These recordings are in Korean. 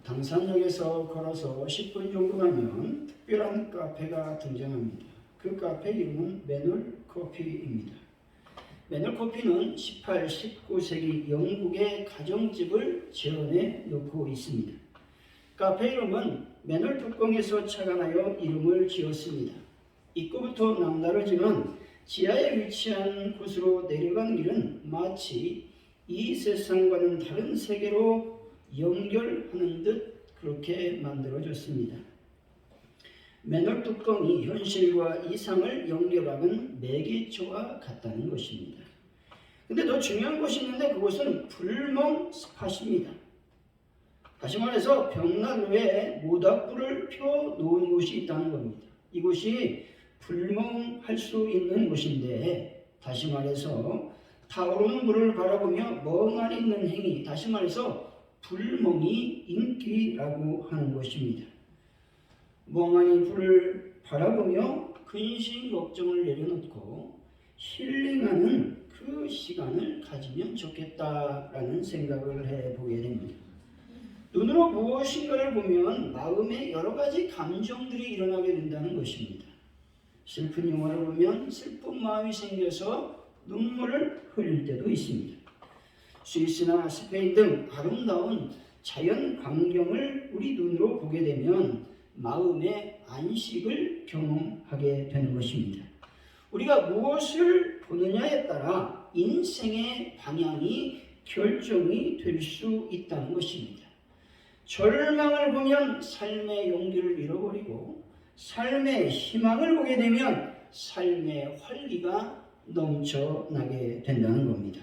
당산역에서 걸어서 10분 정도 가면 특별한 카페가 등장합니다. 그 카페 이름은 매놀커피입니다. 매놀커피는 18, 19세기 영국의 가정집을 재현해 놓고 있습니다. 카페 이름은 매놀 뚜껑에서 착안하여 이름을 지었습니다. 입구부터 남다르지만 지하에 위치한 곳으로 내려가는 길은 마치 이 세상과는 다른 세계로 연결하는 듯 그렇게 만들어졌습니다. 매놀 뚜껑이 현실과 이상을 연결하는 매개체와 같다는 것입니다. 근데 더 중요한 것이 있는데 그것은 불멍 스팟입니다. 다시 말해서 벽난로에 모닥불을 펴 놓은 곳이 있다는 겁니다. 이곳이 불멍할 수 있는 곳인데, 다시 말해서 타오르는 불을 바라보며 멍하니 있는 행위, 다시 말해서 불멍이 인기라고 하는 것입니다. 멍하니 불을 바라보며 근심 걱정을 내려놓고 힐링하는 그 시간을 가지면 좋겠다라는 생각을 해보게 됩니다. 눈으로 무엇인가를 보면 마음에 여러 가지 감정들이 일어나게 된다는 것입니다. 슬픈 영화를 보면 슬픈 마음이 생겨서 눈물을 흘릴 때도 있습니다. 스위스나 스페인 등 아름다운 자연 광경을 우리 눈으로 보게 되면 마음의 안식을 경험하게 되는 것입니다. 우리가 무엇을 보느냐에 따라 인생의 방향이 결정이 될 수 있다는 것입니다. 절망을 보면 삶의 용기를 잃어버리고 삶의 희망을 보게 되면 삶의 활기가 넘쳐나게 된다는 겁니다.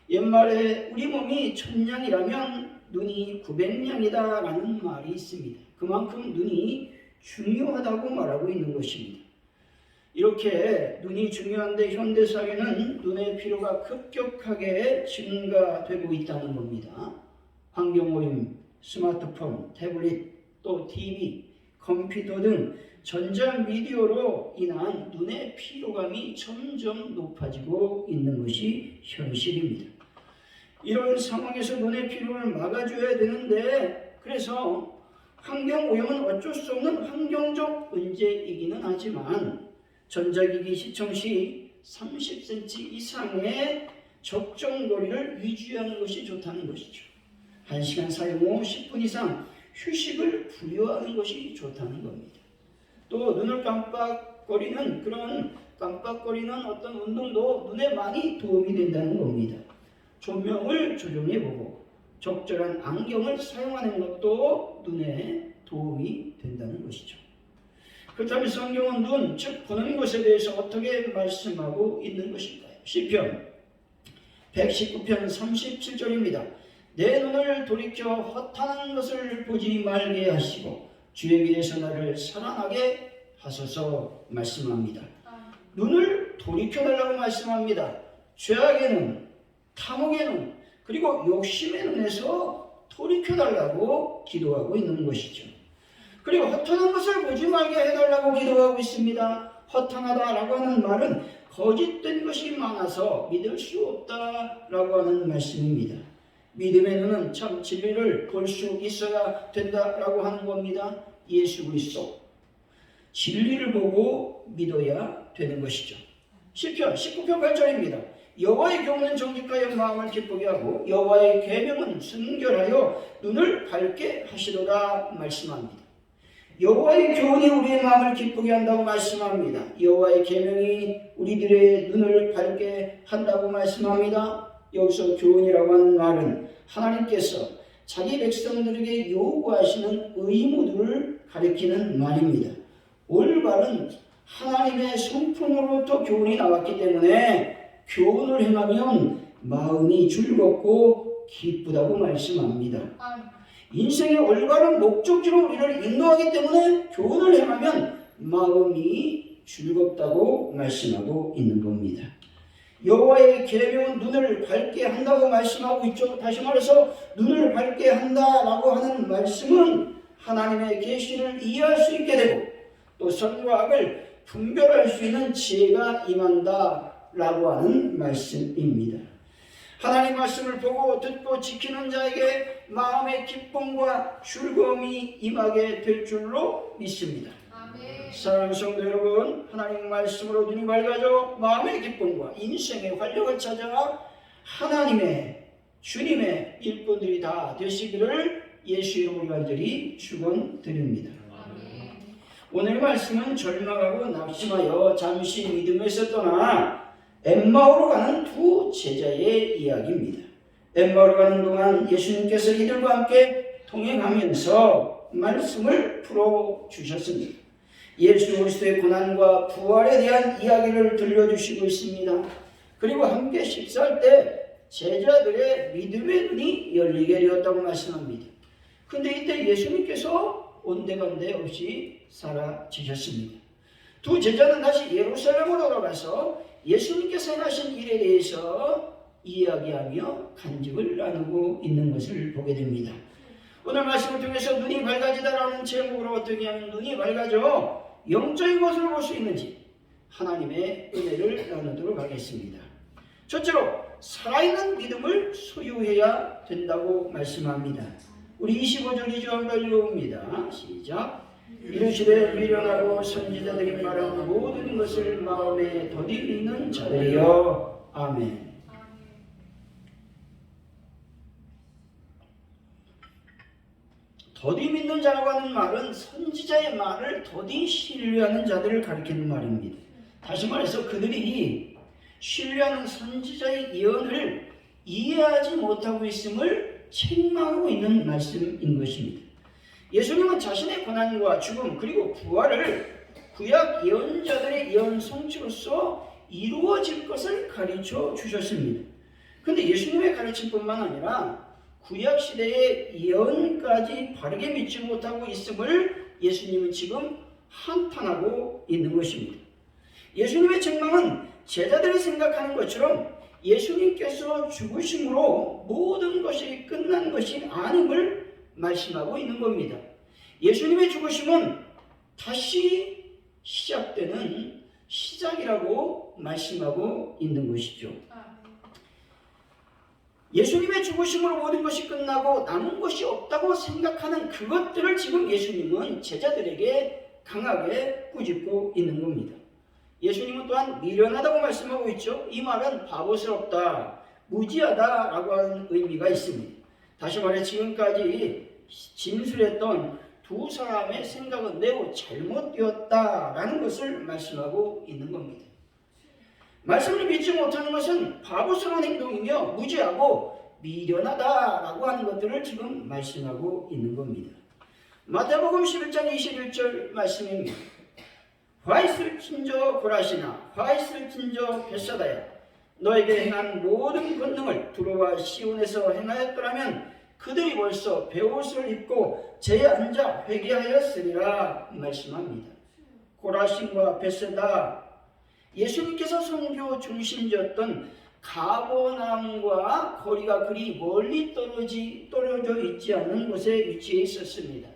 옛말에 우리 몸이 1000냥이라면 눈이 900냥이다 라는 말이 있습니다. 그만큼 눈이 중요하다고 말하고 있는 것입니다. 이렇게 눈이 중요한데 현대사회는 눈의 피로가 급격하게 증가되고 있다는 겁니다. 환경오염, 스마트폰, 태블릿, 또 TV, 컴퓨터 등 전자미디어로 인한 눈의 피로감이 점점 높아지고 있는 것이 현실입니다. 이런 상황에서 눈의 피로를 막아줘야 되는데, 그래서 환경오염은 어쩔 수 없는 환경적 문제이기는 하지만 전자기기 시청 시 30cm 이상의 적정 거리를 유지하는 것이 좋다는 것이죠. 1시간 사용 후 10분 이상 휴식을 부여하는 것이 좋다는 겁니다. 또 눈을 깜빡거리는 어떤 운동도 눈에 많이 도움이 된다는 겁니다. 조명을 조정해보고 적절한 안경을 사용하는 것도 눈에 도움이 된다는 것이죠. 그렇다면 성경은 눈, 즉 보는 것에 대해서 어떻게 말씀하고 있는 것인가요? 시편 119편 37절입니다. 내 눈을 돌이켜 허탄한 것을 보지 말게 하시고 주의 길에서 나를 살아나게 하소서 말씀합니다. 눈을 돌이켜달라고 말씀합니다. 죄악의 눈, 탐욕의 눈, 그리고 욕심의 눈에서 돌이켜달라고 기도하고 있는 것이죠. 그리고 허탄한 것을 보지 말게 해달라고 기도하고 있습니다. 허탄하다라고 하는 말은 거짓된 것이 많아서 믿을 수 없다라고 하는 말씀입니다. 믿음의 눈은 참 진리를 볼 수 있어야 된다라고 하는 겁니다. 예수 그리스도 진리를 보고 믿어야 되는 것이죠. 시편 19편 8절입니다. 여호와의 교훈은 정직하여 마음을 기쁘게 하고 여호와의 계명은 순결하여 눈을 밝게 하시도다 말씀합니다. 여호와의 교훈이 우리의 마음을 기쁘게 한다고 말씀합니다. 여호와의 계명이 우리들의 눈을 밝게 한다고 말씀합니다. 여기서 교훈이라고 하는 말은 하나님께서 자기 백성들에게 요구하시는 의무들을 가리키는 말입니다. 올바른 하나님의 성품으로부터 교훈이 나왔기 때문에 교훈을 행하면 마음이 즐겁고 기쁘다고 말씀합니다. 인생의 올바른 목적지로 우리를 인도하기 때문에 교훈을 행하면 마음이 즐겁다고 말씀하고 있는 겁니다. 여호와의 계명은 눈을 밝게 한다고 말씀하고 있죠. 다시 말해서 눈을 밝게 한다라고 하는 말씀은 하나님의 계시를 이해할 수 있게 되고 또 선과 악을 분별할 수 있는 지혜가 임한다라고 하는 말씀입니다. 하나님 말씀을 보고 듣고 지키는 자에게 마음의 기쁨과 즐거움이 임하게 될 줄로 믿습니다. 사랑하는 성도 여러분, 하나님 말씀으로 눈이 밝아져 마음의 기쁨과 인생의 활력을 찾아 하나님의 주님의 일꾼들이 다 되시기를 예수 이름으로 간절히 축원드립니다. 오늘 말씀은 절망하고 낙심하여 잠시 믿음에서 떠나 엠마오로 가는 두 제자의 이야기입니다. 엠마오로 가는 동안 예수님께서 이들과 함께 동행하면서 말씀을 풀어주셨습니다. 예수 그리스도의 고난과 부활에 대한 이야기를 들려주시고 있습니다. 그리고 함께 식사할 때 제자들의 믿음의 눈이 열리게 되었다고 말씀합니다. 근데 이때 예수님께서 온데간데 없이 사라지셨습니다. 두 제자는 다시 예루살렘으로 돌아가서 예수님께서 행하신 일에 대해서 이야기하며 간증을 나누고 있는 것을 보게 됩니다. 오늘 말씀을 통해서 눈이 밝아지다라는 제목으로 어떻게 하면 눈이 밝아져 영적인 것을 볼 수 있는지 하나님의 은혜를 나누도록 하겠습니다. 첫째로 살아있는 믿음을 소유해야 된다고 말씀합니다. 우리 25절 2절 한번 읽어봅니다. 시작. 이르시되 미련하고 선지자들이 말한 모든 것을 마음에 더디있는 자들이여. 아멘. 더디 믿는 자라고 하는 말은 선지자의 말을 더디 신뢰하는 자들을 가리키는 말입니다. 다시 말해서 그들이 신뢰하는 선지자의 예언을 이해하지 못하고 있음을 책망하고 있는 말씀인 것입니다. 예수님은 자신의 고난과 죽음 그리고 부활을 구약 예언자들의 예언 성취로서 이루어질 것을 가르쳐 주셨습니다. 그런데 예수님의 가르침뿐만 아니라 구약 시대의 예언까지 바르게 믿지 못하고 있음을 예수님은 지금 한탄하고 있는 것입니다. 예수님의 책망은 제자들이 생각하는 것처럼 예수님께서 죽으심으로 모든 것이 끝난 것이 아님을 말씀하고 있는 겁니다. 예수님의 죽으심은 다시 시작되는 시작이라고 말씀하고 있는 것이죠. 예수님의 죽으심으로 모든 것이 끝나고 남은 것이 없다고 생각하는 그것들을 지금 예수님은 제자들에게 강하게 꾸짖고 있는 겁니다. 예수님은 또한 미련하다고 말씀하고 있죠. 이 말은 바보스럽다, 무지하다라고 하는 의미가 있습니다. 다시 말해 지금까지 진술했던 두 사람의 생각은 매우 잘못되었다라는 것을 말씀하고 있는 겁니다. 말씀을 믿지 못하는 것은 바보스러운 행동이며 무지하고 미련하다라고 하는 것들을 지금 말씀하고 있는 겁니다. 마태복음 11장 21절 말씀입니다. 화 있을진저 고라시나 화 있을진저 벳사다야 너에게 행한 모든 권능을 두로와 시온에서 행하였더라면 그들이 벌써 베옷을 입고 제에 앉아 회개하였으리라 말씀합니다. 고라신과 벳사다, 예수님께서 선교 중심지였던 가버나움과 거리가 그리 멀리 떨어져 있지 않은 곳에 위치해 있었습니다.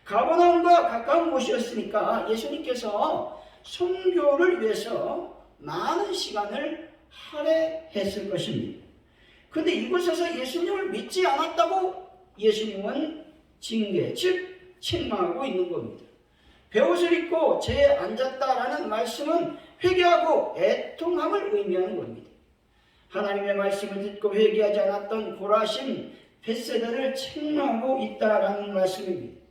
가버나움과 가까운 곳이었으니까 예수님께서 선교를 위해서 많은 시간을 할애했을 것입니다. 그런데 이곳에서 예수님을 믿지 않았다고 예수님은 징계, 즉 책망하고 있는 겁니다. 베옷을 입고 제에 앉았다라는 말씀은 회개하고 애통함을 의미하는 겁니다. 하나님의 말씀을 듣고 회개하지 않았던 고라신 벳세다를 책망하고 있다라는 말씀입니다.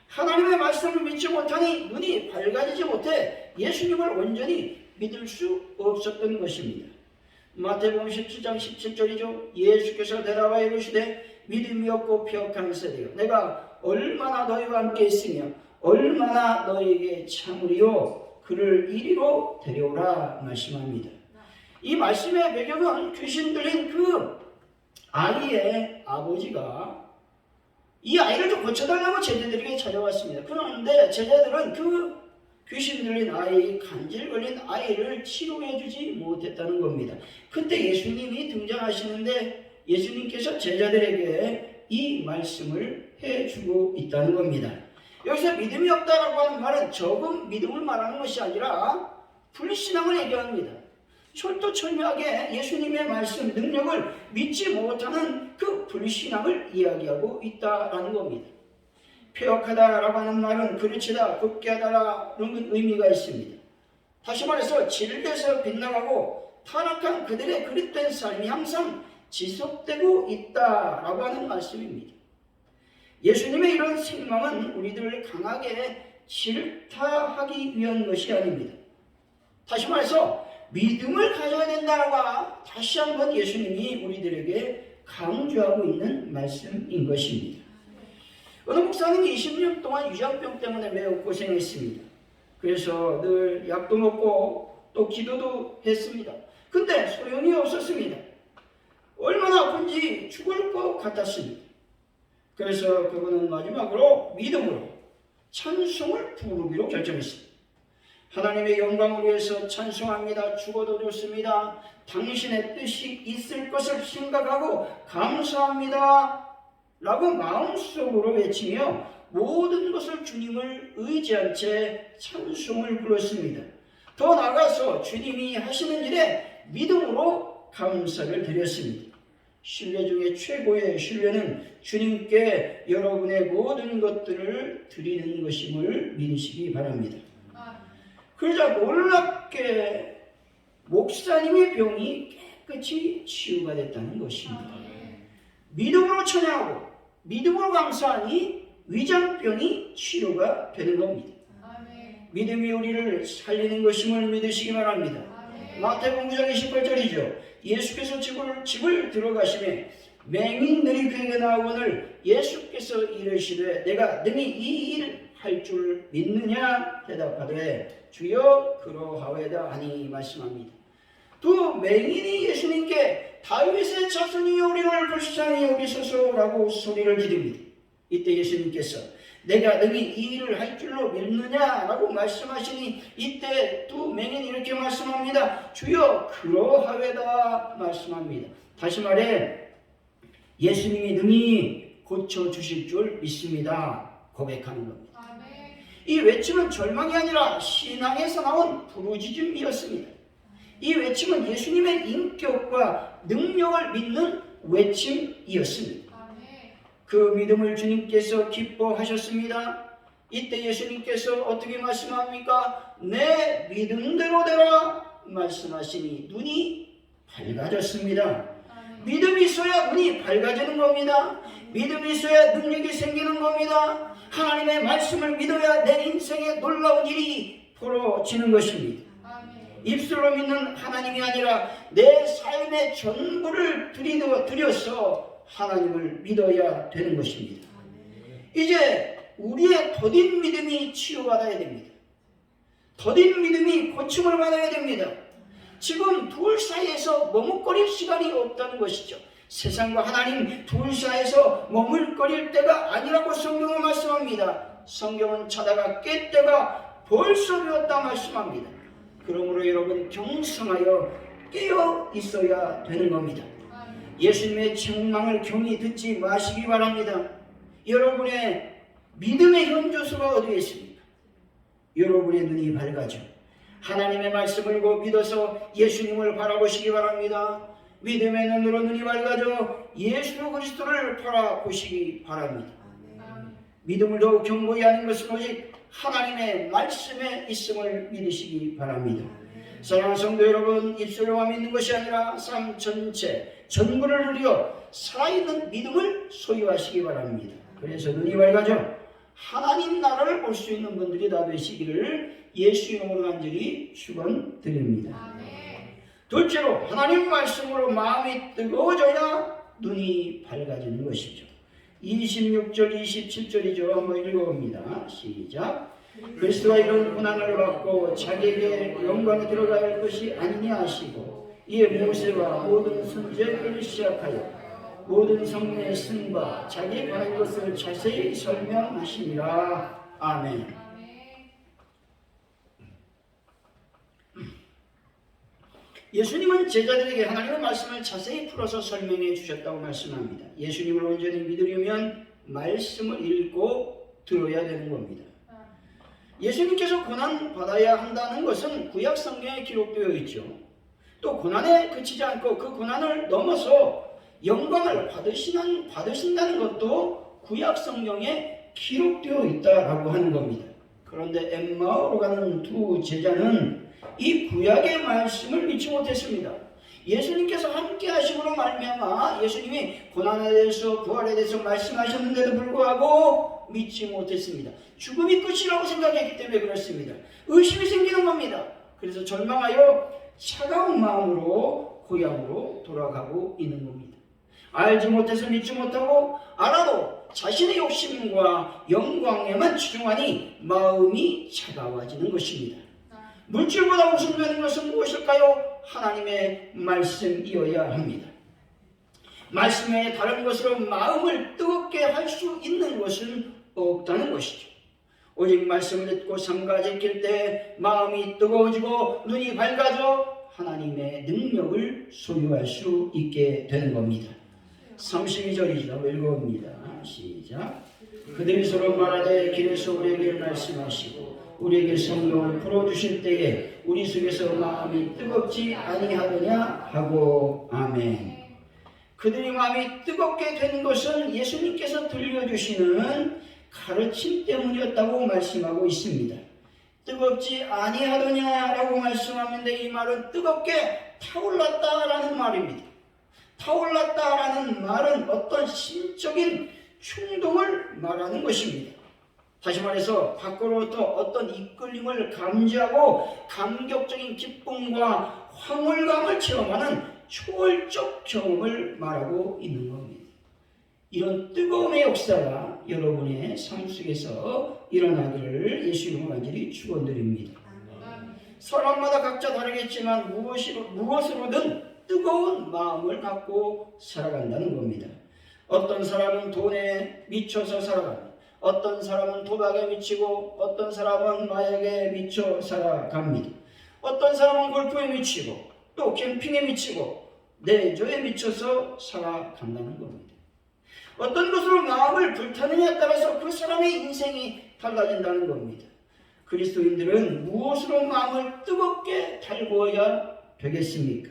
하나님의 말씀을 믿지 못하니 눈이 밝아지지 못해 예수님을 온전히 믿을 수 없었던 것입니다. 마태복음 17장 17절이죠. 예수께서 대답하여 이르시되 믿음이 없고 폐역한 세대여 내가 얼마나 너희와 함께 있으며 얼마나 너희에게 참으리요 그를 이리로 데려오라 말씀합니다. 이 말씀의 배경은 귀신 들린 그 아이의 아버지가 이 아이를 좀 고쳐달라고 제자들에게 찾아왔습니다. 그런데 제자들은 그 귀신 들린 아이, 간질 걸린 아이를 치료해주지 못했다는 겁니다. 그때 예수님이 등장하시는데 예수님께서 제자들에게 이 말씀을 해주고 있다는 겁니다. 여기서 믿음이 없다라고 하는 말은 적은 믿음을 말하는 것이 아니라 불신앙을 얘기합니다. 철두철미하게 예수님의 말씀 능력을 믿지 못하는 그 불신앙을 이야기하고 있다라는 겁니다. 폐역하다라고 하는 말은 그르치다, 굽게 하다라는 의미가 있습니다. 다시 말해서 진리에서 빗나가고 타락한 그들의 그릇된 삶이 항상 지속되고 있다라고 하는 말씀입니다. 예수님의 이런 생명은 우리들을 강하게 질타하기 위한 것이 아닙니다. 다시 말해서 믿음을 가져야 된다라고 다시 한번 예수님이 우리들에게 강조하고 있는 말씀인 것입니다. 어느 목사님이 20년 동안 유장병 때문에 매우 고생했습니다. 그래서 늘 약도 먹고 또 기도도 했습니다. 근데 소용이 없었습니다. 얼마나 아픈지 죽을 것 같았습니다. 그래서 그분은 마지막으로 믿음으로 찬송을 부르기로 결정했습니다. 하나님의 영광을 위해서 찬송합니다. 죽어도 좋습니다. 당신의 뜻이 있을 것을 생각하고 감사합니다. 라고 마음속으로 외치며 모든 것을 주님을 의지한 채 찬송을 불렀습니다. 더 나아가서 주님이 하시는 일에 믿음으로 감사를 드렸습니다. 신뢰 중에 최고의 신뢰는 주님께 여러분의 모든 것들을 드리는 것임을 믿으시기 바랍니다. 그러자 놀랍게 목사님의 병이 깨끗이 치유가 됐다는 것입니다. 믿음으로 찬양하고 믿음으로 감사하니 위장병이 치료가 되는 겁니다. 믿음이 우리를 살리는 것임을 믿으시기 바랍니다. 마태복음 9장 28절이죠. 예수께서 집을 들어가시매 맹인들이 그에게 나오거늘 예수께서 이르시되 내가 능히 이 일 할 줄 믿느냐 대답하되 주여 그러하오이다 하니 말씀합니다. 두 맹인이 예수님께 다윗의 자손이 우리를 불쌍히 여기소서라고 소리를 지릅니다. 이때 예수님께서 내가 능히 이 일을 할 줄로 믿느냐라고 말씀하시니 이때 두 맹인이 이렇게 말씀합니다. 주여 그러하오이다 말씀합니다. 다시 말해 예수님이 능히 고쳐주실 줄 믿습니다 고백하는 겁니다. 이 외침은 절망이 아니라 신앙에서 나온 부르짖음이었습니다. 이 외침은 예수님의 인격과 능력을 믿는 외침이었습니다. 그 믿음을 주님께서 기뻐하셨습니다. 이때 예수님께서 어떻게 말씀합니까? 내 믿음대로 되라 말씀하시니 눈이 밝아졌습니다. 믿음이 있어야 눈이 밝아지는 겁니다. 믿음이 있어야 능력이 생기는 겁니다. 하나님의 말씀을 믿어야 내 인생에 놀라운 일이 벌어지는 것입니다. 입술로 믿는 하나님이 아니라 내 삶의 전부를 들여서 하나님을 믿어야 되는 것입니다. 이제 우리의 더딘 믿음이 치유받아야 됩니다. 더딘 믿음이 고침을 받아야 됩니다. 지금 둘 사이에서 머뭇거릴 시간이 없다는 것이죠. 세상과 하나님 둘 사이에서 머물거릴 때가 아니라고 성경은 말씀합니다. 성경은 자다가 깰 때가 벌써 되었다 말씀합니다. 그러므로 여러분 경성하여 깨어 있어야 되는 겁니다. 예수님의 책망을 경히 듣지 마시기 바랍니다. 여러분의 믿음의 현주소가 어디에 있습니까? 여러분의 눈이 밝아져 하나님의 말씀을 믿어서 예수님을 바라보시기 바랍니다. 믿음의 눈으로 눈이 밝아져 예수 그리스도를 바라보시기 바랍니다. 믿음을 더욱 견고히 하는 것은 오직 하나님의 말씀에 있음을 믿으시기 바랍니다. 사랑하는 성도 여러분, 입술로만 믿는 것이 아니라 삶 전체 전부를 누려 살아있는 믿음을 소유하시기 바랍니다. 그래서 눈이 밝아져 하나님 나라를 볼 수 있는 분들이 다 되시기를 예수 이름으로 간절히 축원드립니다. 둘째로 하나님 말씀으로 마음이 뜨거워져야 눈이 밝아지는 것이죠. 26절 27절이죠. 한번 읽어봅니다. 시작. 그리스도가 이런 고난을 받고 자기에게 영광에 들어가야 할 것이 아니냐 하시고 이에 모세와 모든 선지자들을 시작하여 모든 성령의 승과 자기에 관한 것을 자세히 설명하시니라. 아멘. 예수님은 제자들에게 하나님의 말씀을 자세히 풀어서 설명해 주셨다고 말씀합니다. 예수님을 온전히 믿으려면 말씀을 읽고 들어야 되는 겁니다. 예수님께서 고난 받아야 한다는 것은 구약 성경에 기록되어 있죠. 또 고난에 그치지 않고 그 고난을 넘어서 영광을 받으신다는 것도 구약 성경에 기록되어 있다라고 하는 겁니다. 그런데 엠마오로 가는 두 제자는 이 구약의 말씀을 믿지 못했습니다. 예수님께서 함께 하심으로 말미암아 예수님이 고난에 대해서 부활에 대해서 말씀하셨는데도 불구하고 믿지 못했습니다. 죽음이 끝이라고 생각했기 때문에 그렇습니다. 의심이 생기는 겁니다. 그래서 절망하여 차가운 마음으로 고향으로 돌아가고 있는 겁니다. 알지 못해서 믿지 못하고 알아도 자신의 욕심과 영광에만 치중하니 마음이 차가워지는 것입니다. 물질보다 우선되는 것은 무엇일까요? 하나님의 말씀이어야 합니다. 말씀 외에 다른 것으로 마음을 뜨겁게 할 수 있는 것은 없다는 것이죠. 오직 말씀을 듣고 삼가 지킬 때 마음이 뜨거워지고 눈이 밝아져 하나님의 능력을 소유할 수 있게 되는 겁니다. 32절이죠. 읽어봅니다. 시작. 그들이 서로 말하되 길에서 우리에게 말씀하시고 우리에게 성경을 풀어주실 때에 우리 속에서 마음이 뜨겁지 아니하더냐 하고 아멘. 그들이 마음이 뜨겁게 된 것은 예수님께서 들려주시는 가르침 때문이었다고 말씀하고 있습니다. 뜨겁지 아니하더냐라고 말씀하는데 이 말은 뜨겁게 타올랐다라는 말입니다. 타올랐다라는 말은 어떤 심적인 충동을 말하는 것입니다. 다시 말해서 밖으로부터 어떤 이끌림을 감지하고 감격적인 기쁨과 황홀감을 체험하는 초월적 경험을 말하고 있는 겁니다. 이런 뜨거움의 역사가 여러분의 삶 속에서 일어나기를 예수 이름으로 간절히 축원드립니다. 사람마다 각자 다르겠지만 무엇으로든 뜨거운 마음을 갖고 살아간다는 겁니다. 어떤 사람은 돈에 미쳐서 살아갑니다. 어떤 사람은 도박에 미치고 어떤 사람은 마약에 미쳐 살아갑니다. 어떤 사람은 골프에 미치고 또 캠핑에 미치고 내조에 미쳐서 살아간다는 겁니다. 어떤 것으로 마음을 불타느냐에 따라서 그 사람의 인생이 달라진다는 겁니다. 그리스도인들은 무엇으로 마음을 뜨겁게 달구어야 되겠습니까?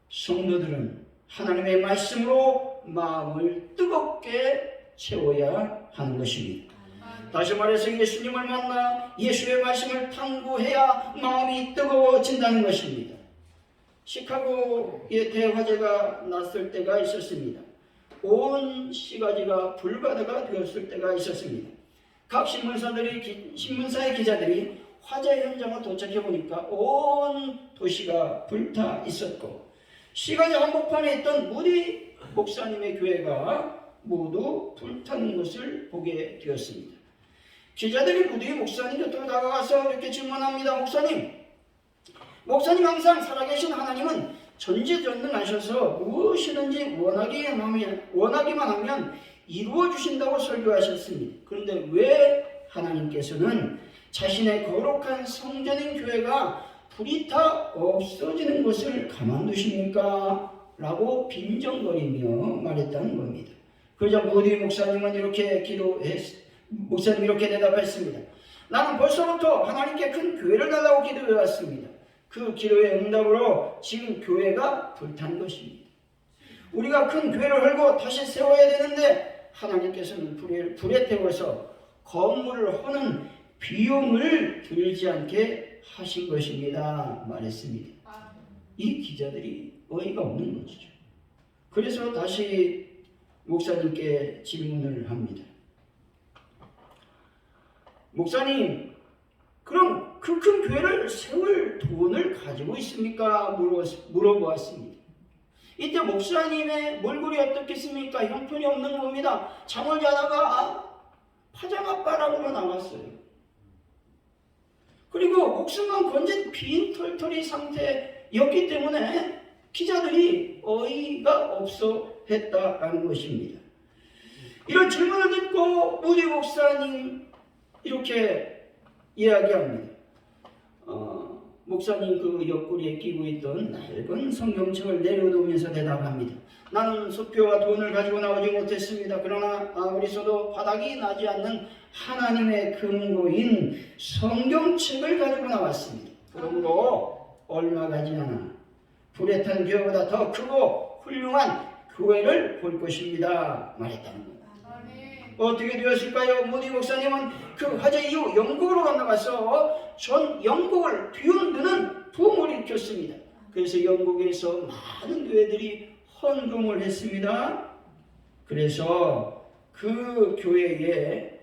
성도들은 하나님의 말씀으로 마음을 뜨겁게 채워야 하는 것입니다. 다시 말해서 예수님을 만나 예수의 말씀을 탐구해야 마음이 뜨거워진다는 것입니다. 시카고의 대화재가 났을 때가 있었습니다. 온 시가지가 불바다가 되었을 때가 있었습니다. 각 신문사의 기자들이 화재 현장을 도착해 보니까 온 도시가 불타 있었고 시가지 한복판에 있던 무디 목사님의 교회가 모두 불타는 것을 보게 되었습니다. 기자들이 무디 목사님 곁으로 다가가서 이렇게 질문합니다. 목사님 항상 살아계신 하나님은 전지전능하셔서 무엇이든지 원하기만 하면 이루어 주신다고 설교하셨습니다. 그런데 왜 하나님께서는 자신의 거룩한 성전인 교회가 불이 타 없어지는 것을 가만두십니까? 라고 빈정거리며 말했다는 겁니다. 그러자 무디 목사님은 목사님이 이렇게 대답했습니다. 나는 벌써부터 하나님께 큰 교회를 달라고 기도해왔습니다. 그 기도의 응답으로 지금 교회가 불탄 것입니다. 우리가 큰 교회를 헐고 다시 세워야 되는데 하나님께서는 불에 태워서 건물을 허는 비용을 들지 않게 하신 것입니다. 말했습니다. 이 기자들이 어이가 없는 것이죠. 그래서 다시 목사님께 질문을 합니다. 목사님, 그럼 그 큰 교회를 세울 돈을 가지고 있습니까? 물어보았습니다. 이때 목사님의 몰골이 어떻겠습니까? 형편이 없는 겁니다. 잠을 자다가 파자마 바람으로 나왔어요. 그리고 목숨만 건진 빈털터리 상태였기 때문에 기자들이 어이가 없어 했다라는 것입니다. 이런 질문을 듣고 무디 목사님 이렇게 이야기합니다. 목사님 그 옆구리에 끼고 있던 낡은 성경책을 내려놓으면서 대답합니다. 나는 수표와 돈을 가지고 나오지 못했습니다. 그러나 아무리 써도 바닥이 나지 않는 하나님의 금고인 성경책을 가지고 나왔습니다. 그러므로 얼마 가지 않아 불에 탄 교회보다 더 크고 훌륭한 교회를 볼 것입니다 말했다는 겁니다. 어떻게 되었을까요? 무디 목사님은 그 화재 이후 영국으로 건너가서 전 영국을 뒤흔드는 붐을 일으켰습니다. 그래서 영국에서 많은 교회들이 헌금을 했습니다. 그래서 그 교회에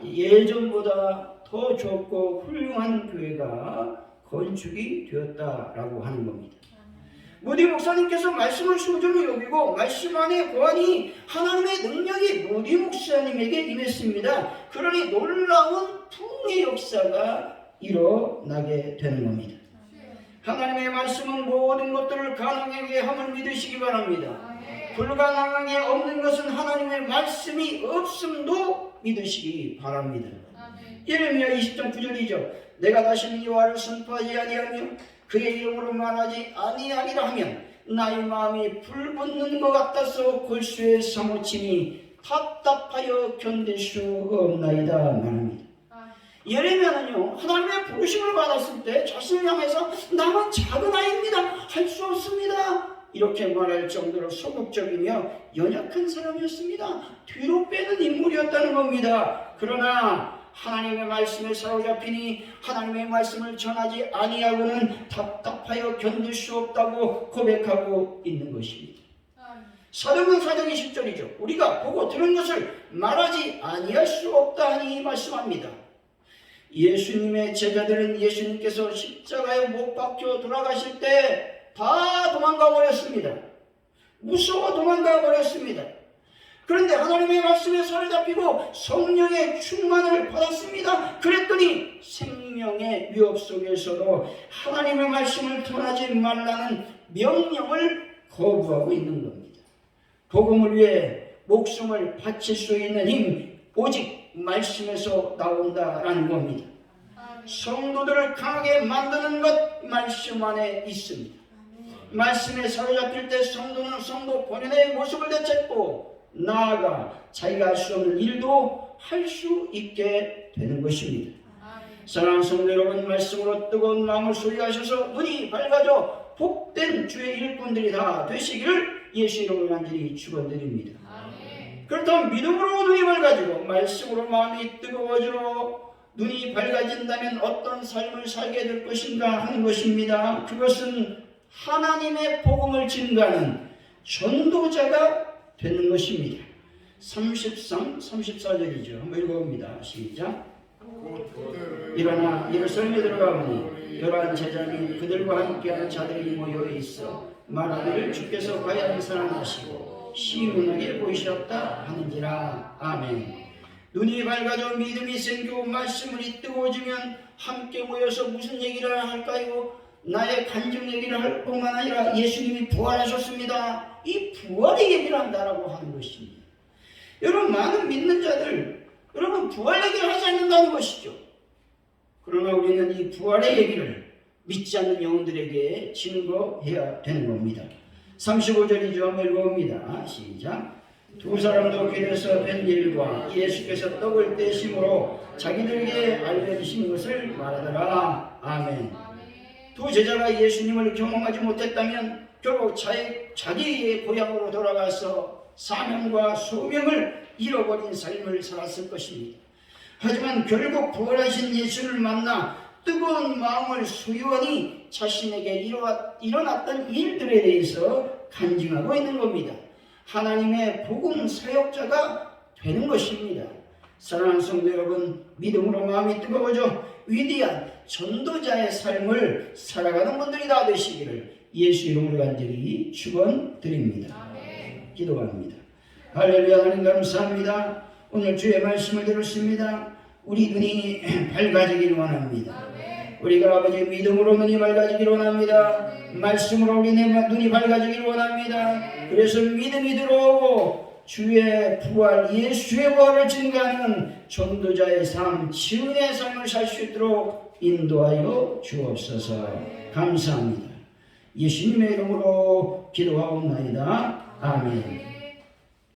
예전보다 더 좋고 훌륭한 교회가 건축이 되었다라고 하는 겁니다. 무디 목사님께서 말씀을 소중히 여기고 말씀 안에 보아니 하나님의 능력이 무디 목사님에게 임했습니다. 그러니 놀라운 풍의 역사가 일어나게 되는 겁니다. 하나님의 말씀은 모든 것들을 가능하게 함을 믿으시기 바랍니다. 불가능하게 없는 것은 하나님의 말씀이 없음도 믿으시기 바랍니다. 예레미야 20장 9절이죠. 내가 다시는 여호와를 선포하지 아니하며 그의 이름으로 말하지 아니하리라 하면 나의 마음이 불붙는 것 같아서 골수에 사무치니 답답하여 견딜 수 없나이다 말합니다. 예레미야는요 하나님의 부르심을 받았을 때 자신을 향해서 나는 작은 아이입니다, 할 수 없습니다 이렇게 말할 정도로 소극적이며 연약한 사람이었습니다. 뒤로 빼는 인물이었다는 겁니다. 그러나 하나님의 말씀에 사로잡히니 하나님의 말씀을 전하지 아니하고는 답답하여 견딜 수 없다고 고백하고 있는 것입니다. 사도행전 4장 20절이죠. 우리가 보고 들은 것을 말하지 아니할 수 없다 하니 말씀합니다. 예수님의 제자들은 예수님께서 십자가에 못 박혀 돌아가실 때 다 도망가 버렸습니다. 무서워 도망가 버렸습니다. 그런데 하나님의 말씀에 사로잡히고 성령의 충만을 받았습니다. 그랬더니 생명의 위협 속에서도 하나님의 말씀을 전하지 말라는 명령을 거부하고 있는 겁니다. 복음을 위해 목숨을 바칠 수 있는 힘 오직 말씀에서 나온다라는 겁니다. 성도들을 강하게 만드는 것 말씀 안에 있습니다. 말씀에 사로잡힐 때 성도는 성도 본연의 모습을 되찾고 나아가 자기가 할 수 없는 일도 할 수 있게 되는 것입니다. 사랑하는 성도 여러분, 말씀으로 뜨거운 마음을 소유하셔서 눈이 밝아져 복된 주의 일꾼들이 다 되시기를 예수 이름으로 간절히 축원드립니다. 그렇다면 믿음으로 눈이 밝아지고 말씀으로 마음이 뜨거워져 눈이 밝아진다면 어떤 삶을 살게 될 것인가 하는 것입니다. 그것은 하나님의 복음을 증거하는 전도자가 되는 것입니다. 33, 34절이죠. 한번 읽어봅니다. 시작. 일어나 예루살렘에 들어가보니 열한 제자는 그들과 함께하는 자들이 모여 있어 말하기를 주께서 과연 살아나시고 시문하게 보이셨다 하는지라. 아멘. 눈이 밝아져 믿음이 생기고 말씀이 뜨거워지면 함께 모여서 무슨 얘기를 할까요? 나의 간증 얘기를 할 뿐만 아니라 예수님이 부활하셨습니다. 이 부활의 얘기를 한다라고 하는 것입니다. 여러분, 많은 믿는 자들, 여러분 부활 얘기를 하지 않는다는 것이죠. 그러나 우리는 이 부활의 얘기를 믿지 않는 영혼들에게 증거해야 되는 겁니다. 35절이죠. 한번 읽어봅니다. 시작. 두 사람도 길에서 뵌 일과 예수께서 떡을 떼심으로 자기들에게 알려주신 것을 말하더라. 아멘. 두 제자가 예수님을 경험하지 못했다면 결국 자기의 고향으로 돌아가서 사명과 소명을 잃어버린 삶을 살았을 것입니다. 하지만 결국 부활하신 예수를 만나 뜨거운 마음을 소유하니 자신에게 일어났던 일들에 대해서 간증하고 있는 겁니다. 하나님의 복음 사역자가 되는 것입니다. 사랑하는 성도 여러분, 믿음으로 마음이 뜨거워져 위대한 전도자의 삶을 살아가는 분들이 다 되시기를 예수 이름으로 간절히 축원드립니다. 기도합니다. 할렐루야. 하나님 감사합니다. 오늘 주의 말씀을 들었습니다. 우리 눈이 밝아지기를 원합니다. 우리가 아버지 믿음으로 눈이 밝아지기를 원합니다. 말씀으로 우리 눈이 밝아지기를 원합니다. 그래서 믿음이 들어오고 주의 부활, 예수의 부활을 증거하는 전도자의 삶, 지은의 삶을 살 수 있도록 인도하여 주옵소서. 감사합니다. 예수님의 이름으로 기도하옵나이다. 아멘.